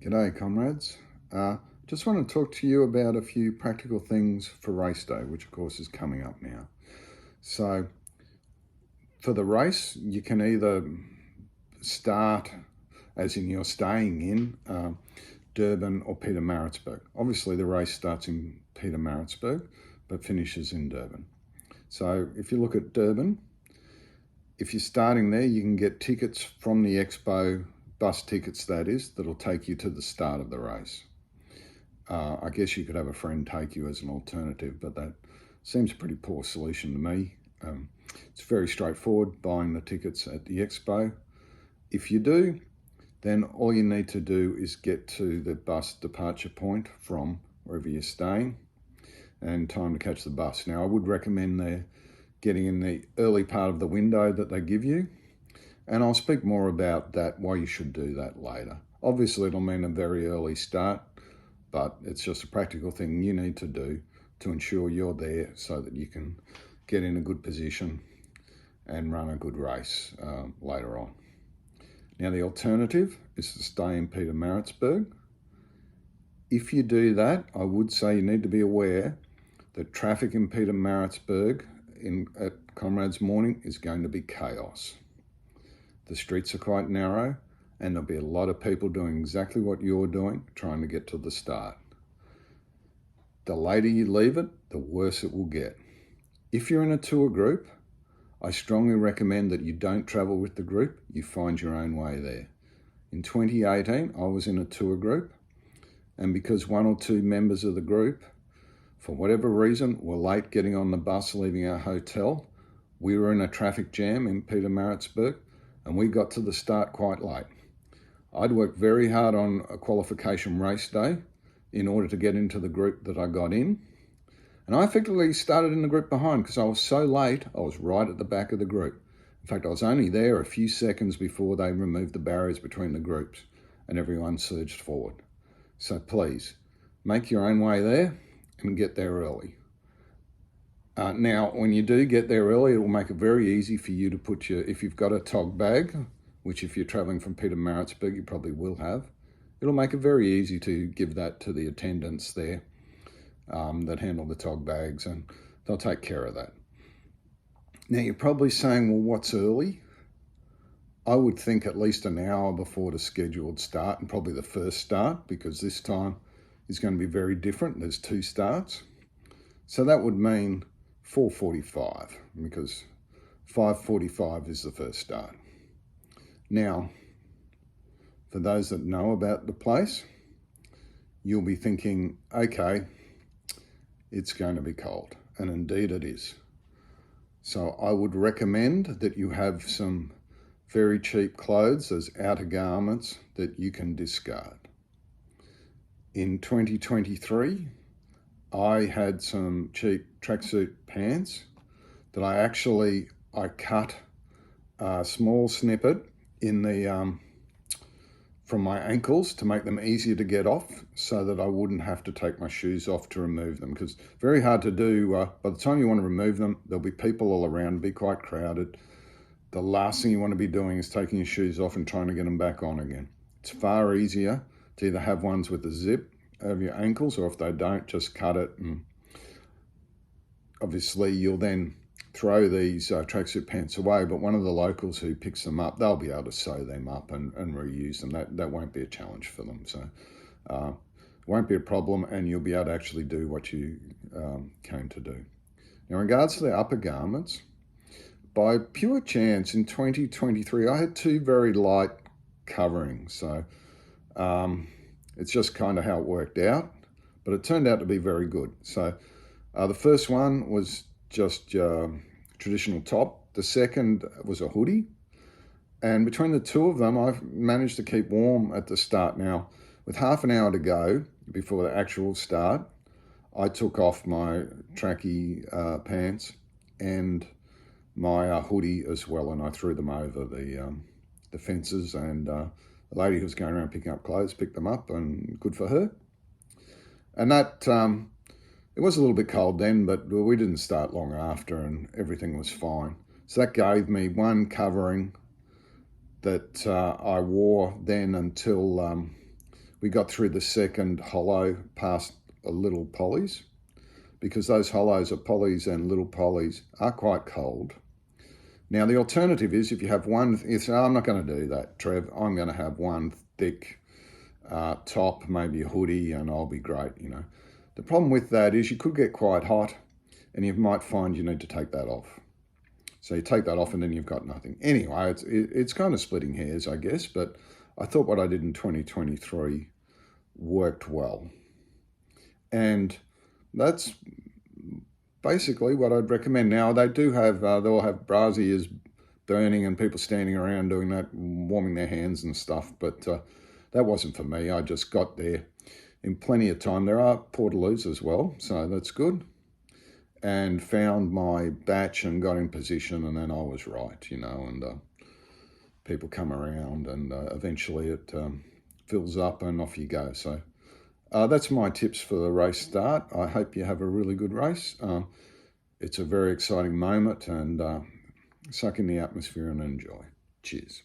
G'day, comrades. Just want to talk to you about a few practical things for race day, which of course is coming up now. So for the race, you can either start, as in you're staying in, Durban or Pietermaritzburg. Obviously the race starts in Pietermaritzburg, but finishes in Durban. So if you look at Durban, if you're starting there, you can get tickets from the expo, bus tickets that is, that'll take you to the start of the race. I guess you could have a friend take you as an alternative, but that seems a pretty poor solution to me. It's very straightforward, buying the tickets at the expo. If you do, then all you need to do is get to the bus departure point from wherever you're staying and time to catch the bus. Now, I would recommend getting in the early part of the window that they give you, and I'll speak more about that, why you should do that later. Obviously, it'll mean a very early start, but it's just a practical thing you need to do to ensure you're there so that you can get in a good position and run a good race later on. Now, the alternative is to stay in Pietermaritzburg. If you do that, I would say you need to be aware that traffic in Pietermaritzburg at Comrades morning is going to be chaos. The streets are quite narrow, and there'll be a lot of people doing exactly what you're doing, trying to get to the start. The later you leave it, the worse it will get. If you're in a tour group, I strongly recommend that you don't travel with the group, you find your own way there. In 2018, I was in a tour group, and because one or two members of the group, for whatever reason, were late getting on the bus leaving our hotel, we were in a traffic jam in Pietermaritzburg, and we got to the start quite late. I'd worked very hard on a qualification race day in order to get into the group that I got in. And I effectively started in the group behind because I was so late, I was right at the back of the group. In fact, I was only there a few seconds before they removed the barriers between the groups and everyone surged forward. So please, make your own way there and get there early. Now, when you do get there early, it will make it very easy for you to put if you've got a tog bag, which if you're traveling from Pietermaritzburg, you probably will have, it'll make it very easy to give that to the attendants there that handle the tog bags, and they'll take care of that. Now, you're probably saying, well, what's early? I would think at least an hour before the scheduled start, and probably the first start, because this time is going to be very different. There's two starts. So that would mean 4:45, because 5:45 is the first start. Now, for those that know about the place, you'll be thinking, okay, it's going to be cold, and indeed it is. So I would recommend that you have some very cheap clothes as outer garments that you can discard. In 2023, I had some cheap tracksuit pants that I cut a small snippet in the from my ankles to make them easier to get off, so that I wouldn't have to take my shoes off to remove them, because very hard to do. By the time you want to remove them, there'll be people all around, it'll be quite crowded. The last thing you want to be doing is taking your shoes off and trying to get them back on again. It's far easier to either have ones with a zip over your ankles, or if they don't, just cut it, and obviously you'll then throw these tracksuit pants away, but one of the locals who picks them up, they'll be able to sew them up and reuse them. That won't be a challenge for them. So it won't be a problem, and you'll be able to actually do what you came to do. Now, in regards to the upper garments, by pure chance in 2023, I had two very light coverings. So it's just kind of how it worked out, but it turned out to be very good. So the first one was just traditional top. The second was a hoodie. And between the two of them, I've managed to keep warm at the start. Now, with half an hour to go before the actual start, I took off my tracky pants and my hoodie as well, and I threw them over the fences, and the lady who was going around picking up clothes picked them up, and good for her. And that it was a little bit cold then, but we didn't start long after, and everything was fine. So that gave me one covering that I wore then until we got through the second hollow past a little pollies, because those hollows of pollies and little pollies are quite cold. Now, the alternative is if you have one, you say, oh, I'm not going to do that, Trev. I'm going to have one thick top, maybe a hoodie, and I'll be great, you know. The problem with that is you could get quite hot and you might find you need to take that off. So you take that off and then you've got nothing. Anyway, it's kind of splitting hairs, I guess, but I thought what I did in 2023 worked well. And that's basically what I'd recommend. Now, they do have, they'll have braziers burning and people standing around doing that, warming their hands and stuff, but that wasn't for me. I just got there in plenty of time. There are portaloos as well, so that's good. And found my batch and got in position, and then I was right, you know, and people come around and eventually it fills up and off you go. So that's my tips for the race start. I hope you have a really good race. It's a very exciting moment, and suck in the atmosphere and enjoy. Cheers.